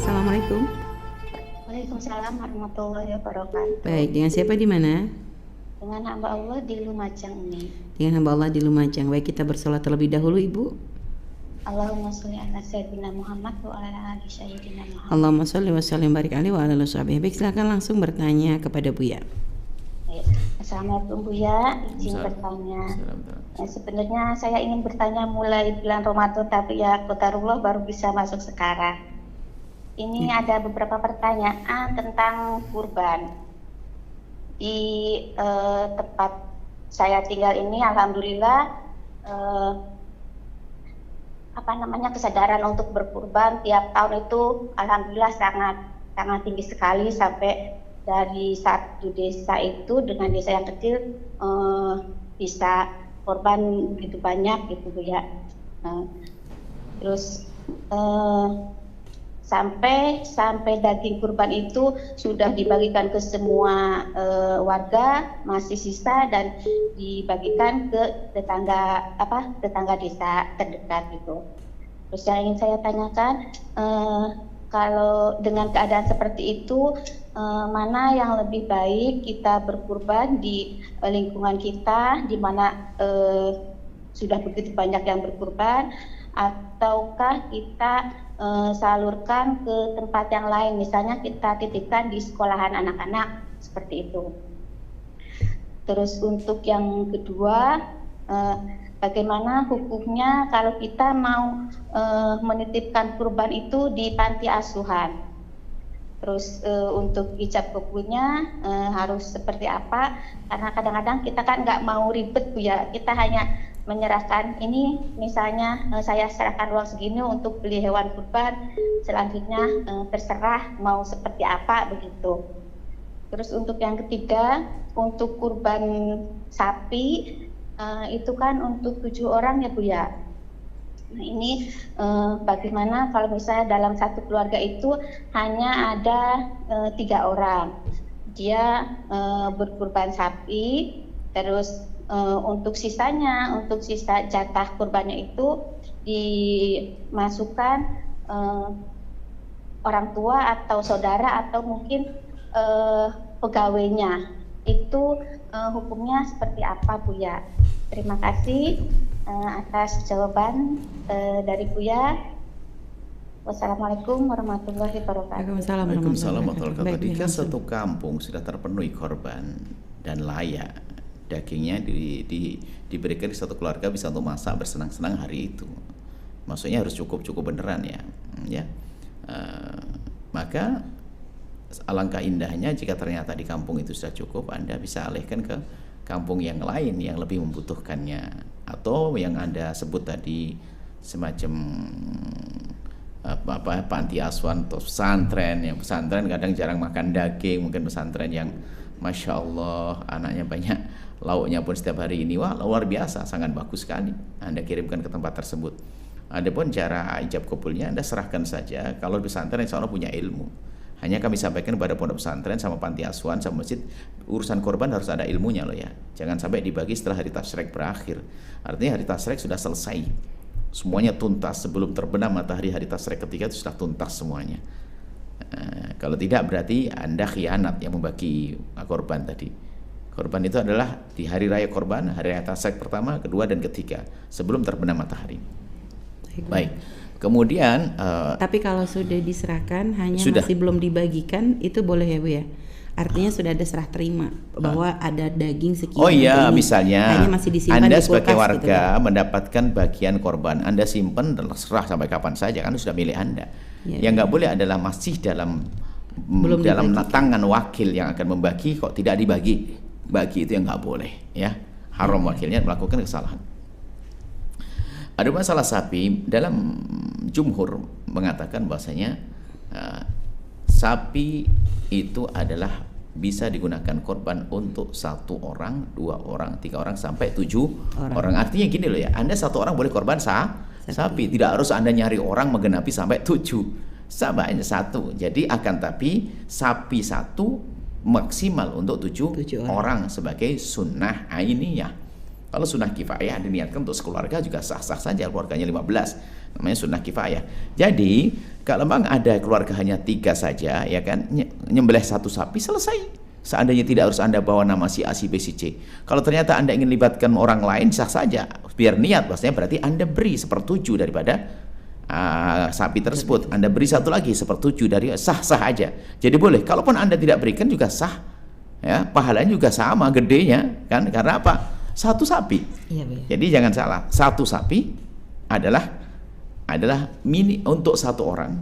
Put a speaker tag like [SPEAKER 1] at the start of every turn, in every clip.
[SPEAKER 1] Assalamualaikum.
[SPEAKER 2] Waalaikumsalam warahmatullahi wabarakatuh.
[SPEAKER 1] Baik, dengan siapa di mana?
[SPEAKER 2] Dengan hamba Allah di Lumajang ini.
[SPEAKER 1] Dengan hamba Allah di Lumajang. Baik, kita bersolat terlebih dahulu, Ibu.
[SPEAKER 2] Allahumma sholli ala sayyidina Muhammad wa ala ali sayyidina Muhammad.
[SPEAKER 1] Allahumma sholli wa sallim barik alaihi wa ala alihi washabihi. Baik, silakan langsung bertanya kepada Buya.
[SPEAKER 2] Assalamualaikum Buya, izin bertanya. Sebenarnya saya ingin bertanya mulai bulan Ramadan, tapi ya qadarullah baru bisa masuk sekarang. Ini ada beberapa pertanyaan tentang kurban. Di tempat saya tinggal ini, alhamdulillah, kesadaran untuk berkurban tiap tahun itu, alhamdulillah sangat tinggi sekali, sampai dari satu desa itu dengan desa yang kecil bisa korban begitu banyak gitu Bu ya. Terus sampai daging kurban itu sudah dibagikan ke semua warga, masih sisa dan dibagikan ke tetangga desa terdekat gitu. Terus yang ingin saya tanyakan, kalau dengan keadaan seperti itu, mana yang lebih baik kita berkurban di lingkungan kita, di mana sudah begitu banyak yang berkurban, ataukah kita salurkan ke tempat yang lain, misalnya kita titipkan di sekolahan anak-anak, seperti itu. Terus untuk yang kedua, bagaimana hukumnya kalau kita mau menitipkan kurban itu di panti asuhan? Terus untuk ijab kabulnya harus seperti apa? Karena kadang-kadang kita kan nggak mau ribet Bu ya, kita hanya menyerahkan ini, misalnya saya serahkan uang segini untuk beli hewan kurban, selanjutnya terserah mau seperti apa begitu. Terus untuk yang ketiga, untuk kurban sapi itu kan untuk 7 orang ya Bu ya. Nah ini bagaimana kalau misalnya dalam satu keluarga itu hanya ada 3 orang, dia berkurban sapi, terus untuk sisa jatah kurbannya itu dimasukkan orang tua atau saudara atau mungkin pegawainya. Itu hukumnya seperti apa Bu ya? Terima kasih atas jawaban dari Buya. Wassalamualaikum warahmatullahi wabarakatuh.
[SPEAKER 3] Waalaikumsalam warahmatullahi wabarakatuh. Jika satu kampung sudah terpenuhi korban dan layak, dagingnya diberikan di satu keluarga bisa untuk masak bersenang-senang hari itu. Maksudnya harus cukup beneran ya. Maka alangkah indahnya jika ternyata di kampung itu sudah cukup, Anda bisa alihkan ke kampung yang lain yang lebih membutuhkannya, atau yang Anda sebut tadi semacam panti asuhan atau pesantren. Yang pesantren kadang jarang makan daging, mungkin pesantren yang Masya Allah anaknya banyak, lauknya pun setiap hari ini, wah luar biasa, sangat bagus sekali, Anda kirimkan ke tempat tersebut. Adapun cara ijab kabulnya Anda serahkan saja. Kalau pesantren insya Allah punya ilmu. Hanya kami sampaikan kepada pondok pesantren sama panti asuhan sama masjid, urusan korban harus ada ilmunya loh ya. Jangan sampai dibagi setelah hari tasyrik berakhir. Artinya hari tasyrik sudah selesai, semuanya tuntas sebelum terbenam matahari hari tasyrik ketiga itu sudah tuntas semuanya. Kalau tidak berarti Anda khianat yang membagi korban tadi. Korban itu adalah di hari raya korban, hari raya tasyrik pertama, kedua dan ketiga sebelum terbenam matahari. Baik. Kemudian
[SPEAKER 1] tapi kalau sudah diserahkan hanya
[SPEAKER 3] sudah.
[SPEAKER 1] Masih belum dibagikan, itu boleh ya Bu ya? Artinya sudah ada serah terima bahwa ada daging sekian.
[SPEAKER 3] Oh iya, misalnya
[SPEAKER 1] masih disimpan
[SPEAKER 3] Anda
[SPEAKER 1] di kulkas,
[SPEAKER 3] sebagai warga
[SPEAKER 1] gitu,
[SPEAKER 3] mendapatkan bagian korban, Anda simpan dan serah sampai kapan saja, kan sudah milik Anda. Yang nggak boleh adalah masih dalam tangan wakil yang akan membagi kok tidak dibagi. Bagi itu yang nggak boleh ya. Haram wakilnya melakukan kesalahan. Ada masalah sapi, dalam jumhur mengatakan bahwasanya sapi itu adalah bisa digunakan korban untuk 1 orang, 2 orang, 3 orang sampai 7 orang. Artinya gini loh ya, Anda 1 orang boleh korban sapi, tidak harus Anda nyari orang menggenapi sampai 7. Sabarnya 1. Jadi akan tapi sapi 1 maksimal untuk 7 orang sebagai sunnah ainiyah. Kalau sunnah kifayah diniatkan untuk sekeluarga juga sah-sah saja, keluarganya 15. namanya sunnah kifayah. Jadi kalau memang ada keluarga hanya 3 saja, ya kan, nyembelih 1 sapi selesai. Seandainya tidak harus Anda bawa nama si A, si B, si C. Kalau ternyata Anda ingin libatkan orang lain, sah saja. Biar niat, maksudnya berarti Anda beri 1/7 daripada sapi tersebut. Anda beri 1 lagi 1/7 dari sah-sah aja. Jadi boleh. Kalaupun Anda tidak berikan juga sah. Ya, pahalanya juga sama gedenya, kan? Karena apa? 1 sapi.
[SPEAKER 1] Iya, Bu.
[SPEAKER 3] Jadi jangan salah. 1 sapi adalah mini untuk 1 orang.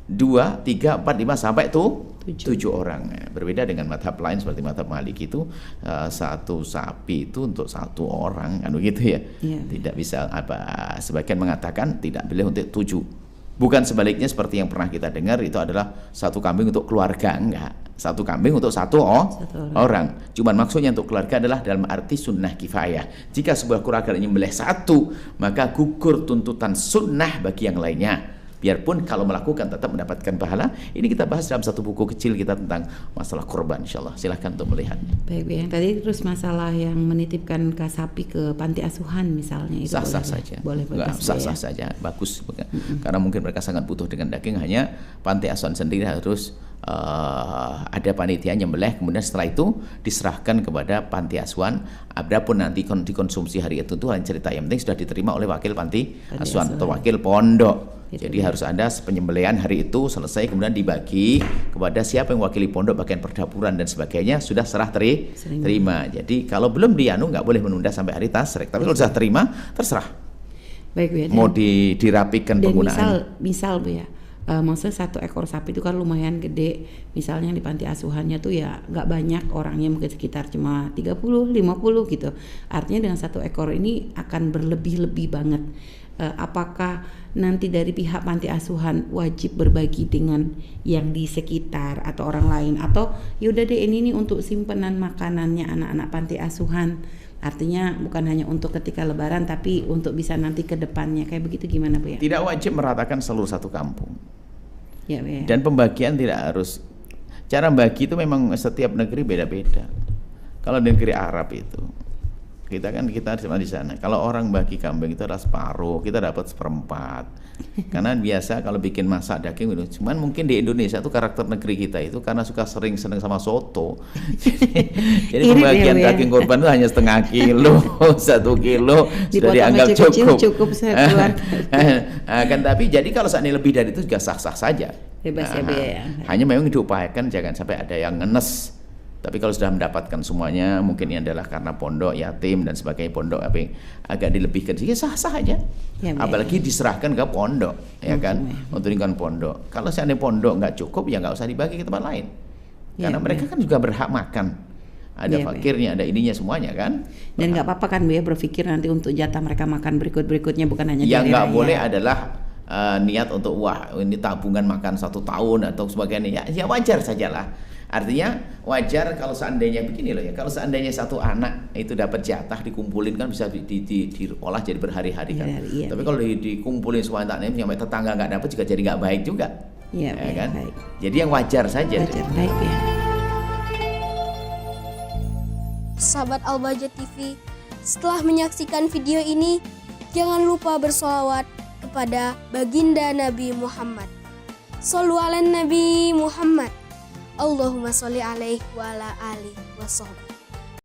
[SPEAKER 3] 2, 3, 4, 5 sampai 7 orang. Berbeda dengan madhab lain seperti madhab Maliki itu 1 sapi itu untuk 1 orang, kan begitu ya. Tidak bisa sebagian mengatakan tidak boleh untuk 7. Bukan sebaliknya seperti yang pernah kita dengar itu adalah 1 kambing untuk keluarga, enggak. 1 kambing untuk 1 orang. Cuman maksudnya untuk keluarga adalah dalam arti sunnah kifayah. Jika sebuah keluarga menyembelih 1, maka gugur tuntutan sunnah bagi yang lainnya. Biarpun kalau melakukan tetap mendapatkan pahala. Ini kita bahas dalam 1 buku kecil kita tentang masalah kurban, insyaallah. Silahkan untuk melihatnya.
[SPEAKER 1] Baik, yang tadi terus masalah yang menitipkan sapi ke panti asuhan misalnya, itu
[SPEAKER 3] sah-sah saja.
[SPEAKER 1] Boleh
[SPEAKER 3] sah-sah saja, bagus. Karena mungkin mereka sangat butuh dengan daging, hanya panti asuhan sendiri harus ada panitia nyembelih, kemudian setelah itu diserahkan kepada panti asuhan. Adapun nanti dikonsumsi hari itu hanya cerita, yang penting sudah diterima oleh wakil panti asuhan atau wakil pondok. Jadi harus ada penyembelihan hari itu selesai, kemudian dibagi kepada siapa yang wakili pondok, bagian perdapuran dan sebagainya, sudah serah terima. Jadi kalau belum dianu nggak boleh menunda sampai hari tasrik. Tapi kalau sudah terima, terserah.
[SPEAKER 1] Baik, Bu, ya.
[SPEAKER 3] Mau dirapikan penggunaan.
[SPEAKER 1] Misal Bu ya, maksudnya 1 ekor sapi itu kan lumayan gede. Misalnya di panti asuhannya tuh ya nggak banyak orangnya, mungkin sekitar cuma 30, 50 gitu. Artinya dengan 1 ekor ini akan berlebih-lebih banget. Apakah nanti dari pihak panti asuhan wajib berbagi dengan yang di sekitar atau orang lain, atau yaudah deh ini nih untuk simpanan makanannya anak-anak panti asuhan, artinya bukan hanya untuk ketika lebaran tapi untuk bisa nanti ke depannya, kayak begitu, gimana Bu ya?
[SPEAKER 3] Tidak wajib meratakan seluruh 1 kampung.
[SPEAKER 1] Ya, Bu ya.
[SPEAKER 3] Dan pembagian tidak harus, cara bagi itu memang setiap negeri beda-beda. Kalau di negeri Arab itu kita di sana, kalau orang bagi kambing itu adalah separuh, kita dapat 1/4. Karena biasa kalau bikin masak daging itu, cuman mungkin di Indonesia tuh karakter negeri kita itu karena seneng sama soto. Jadi pembagian daging kurban itu hanya 1/2 kilo, 1 kilo sudah dianggap cukup. Kan tapi jadi kalau seandainya lebih dari itu juga sah-sah saja.
[SPEAKER 1] Bebas ya.
[SPEAKER 3] Hanya memang diupayakan jangan sampai ada yang ngenes. Tapi kalau sudah mendapatkan semuanya, mungkin ini adalah karena pondok, yatim dan sebagainya, pondok agak dilebihkan, ya sah-sah aja. Apalagi diserahkan ke pondok, ya kan, untuk lingkungan pondok. Kalau seandainya pondok nggak cukup, ya nggak usah dibagi ke tempat lain. Karena mereka kan juga berhak makan. Ada fakirnya, ada ininya semuanya kan.
[SPEAKER 1] Dan nggak apa-apa kan Bu ya, berpikir nanti untuk jatah mereka makan berikutnya, bukan hanya
[SPEAKER 3] yang nggak boleh adalah niat untuk ini tabungan makan 1 tahun atau sebagainya. Ya wajar sajalah. Artinya wajar kalau seandainya begini loh ya, kalau seandainya 1 anak itu dapat jatah dikumpulin kan bisa diolah jadi berhari-hari kan. Tapi kalau dikumpulin semua anaknya sampai tetangga nggak dapat juga jadi nggak baik juga. Ya kan? Baik. Jadi yang wajar saja.
[SPEAKER 1] Baik ya.
[SPEAKER 4] Sahabat Al-Bahjah TV, setelah menyaksikan video ini, jangan lupa bersolawat kepada baginda Nabi Muhammad. Shollu ala Nabi Muhammad. Allahumma sholli alaihi wa ala alihi wa sahbihi.